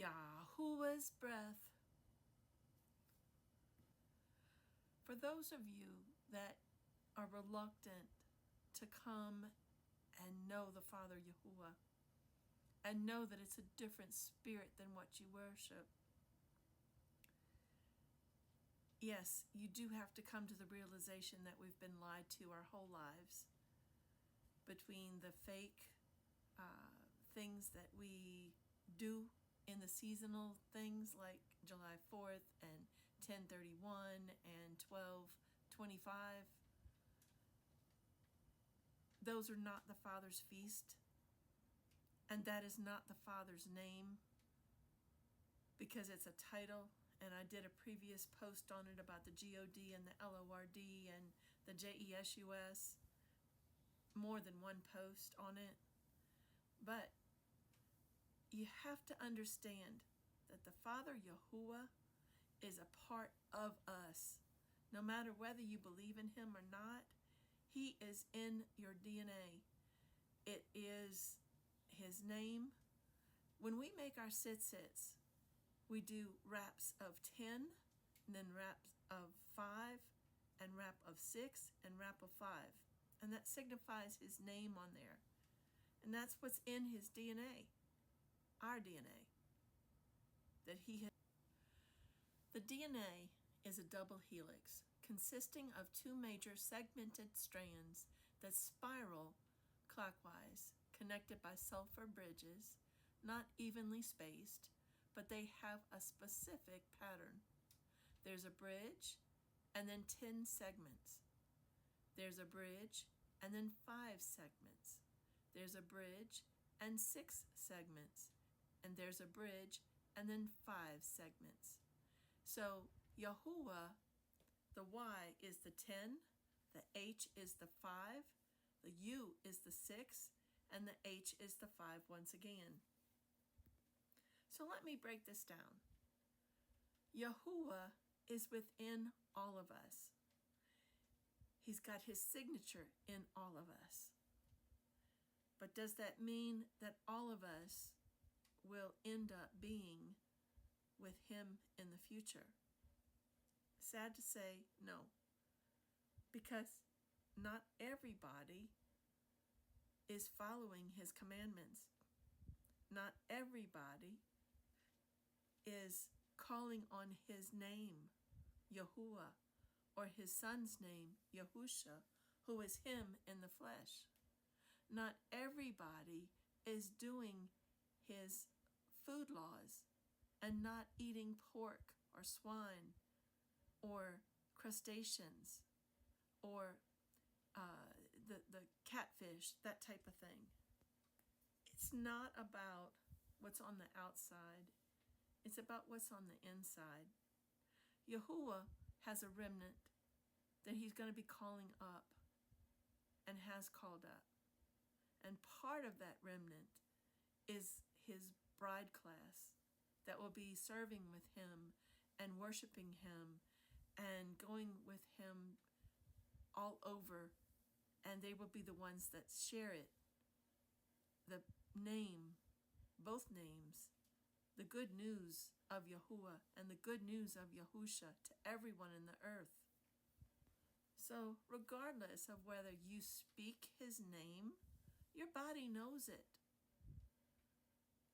YAHUAH'S breath. For those of you that are reluctant to come and know the Father Yahuwah and know that it's a different spirit than what you worship, yes, you do have to come to the realization that we've been lied to our whole lives between the fake things that we do in the seasonal things like July 4th and 10/31 and 12/25. Those are not the Father's feast, and that is not the Father's name, because it's a title, and I did a previous post on it about the God and the Lord and the JESUS, more than one post on it. But you have to understand that the Father Yahuwah is a part of us. No matter whether you believe in him or not, he is in your DNA. It is his name. When we make our sit-sits, we do wraps of 10, and then wraps of 5, and wrap of 6, and wrap of 5. And that signifies his name on there. And that's what's in his DNA. Our DNA, that he has. The DNA is a double helix consisting of two major segmented strands that spiral clockwise, connected by sulfur bridges, not evenly spaced, but they have a specific pattern. There's a bridge and then 10 segments. There's a bridge and then 5 segments. There's a bridge and 6 segments. And there's a bridge and then 5 segments. So Yahuwah, the Y is the 10, the H is the 5, the U is the 6, and the H is the 5 once again. So let me break this down. Yahuwah is within all of us. He's got his signature in all of us. But does that mean that all of us will end up being with him in the future? Sad to say, no. Because not everybody is following his commandments. Not everybody is calling on his name, Yahuwah, or his son's name, Yahusha, who is him in the flesh. Not everybody is doing his food laws and not eating pork or swine or crustaceans or the catfish, that type of thing. It's not about what's on the outside. It's about what's on the inside. Yahuwah has a remnant that he's going to be calling up and has called up. And part of that remnant is his bride class that will be serving with him and worshiping him and going with him all over, and they will be the ones that share it, the name, both names, the good news of Yahuwah and the good news of Yahusha to everyone in the earth. So regardless of whether you speak his name, your body knows it.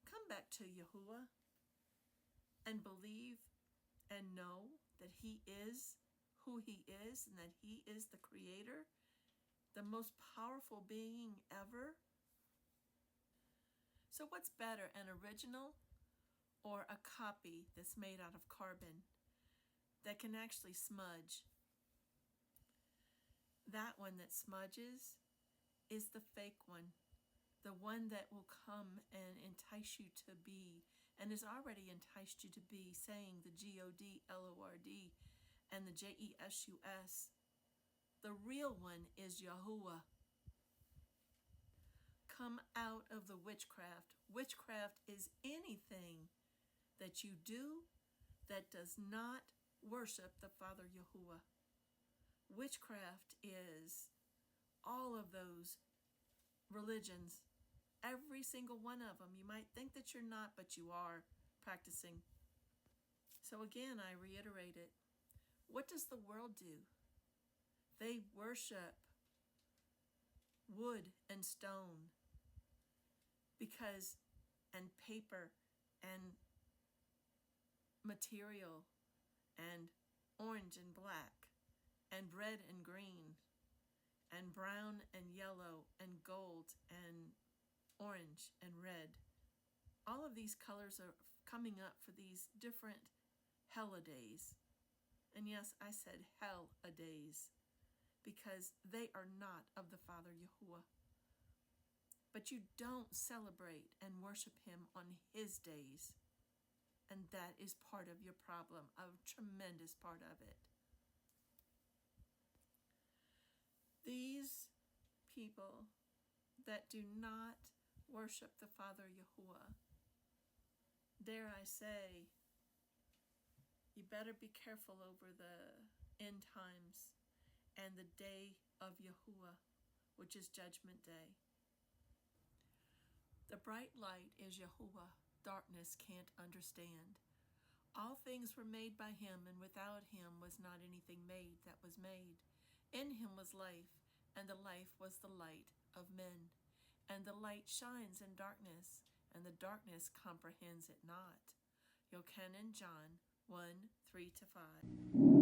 Come back to Yahuwah and believe and know that he is who he is and that he is the creator, the most powerful being ever. So what's better, an original or a copy that's made out of carbon that can actually smudge? That one that smudges is the fake one. The one that will come and entice you to be, and has already enticed you to be, saying the God, Lord, and the JESUS. The real one is Yahuwah. Come out of the witchcraft. Witchcraft is anything that you do that does not worship the Father Yahuwah. Witchcraft is all of those religions, every single one of them. You might think that you're not, but you are. practicing. So again, I reiterate it. What does the world do? They worship wood and stone because, and paper and material and orange and black and red and green and brown and yellow and gold and orange and red. All of these colors are coming up for these different holidays. And yes, I said hell-a-days because they are not of the Father Yahuwah. But you don't celebrate and worship him on his days. And that is part of your problem, a tremendous part of it. These people that do not worship the Father Yahuwah, dare I say, you better be careful over the end times and the day of Yahuwah, which is Judgment Day. The bright light is Yahuwah. Darkness can't understand. All things were made by him, and without him was not anything made that was made. In him was life, and the life was the light of men. And the light shines in darkness, and the darkness comprehends it not. Yochanan, John 1:3-5.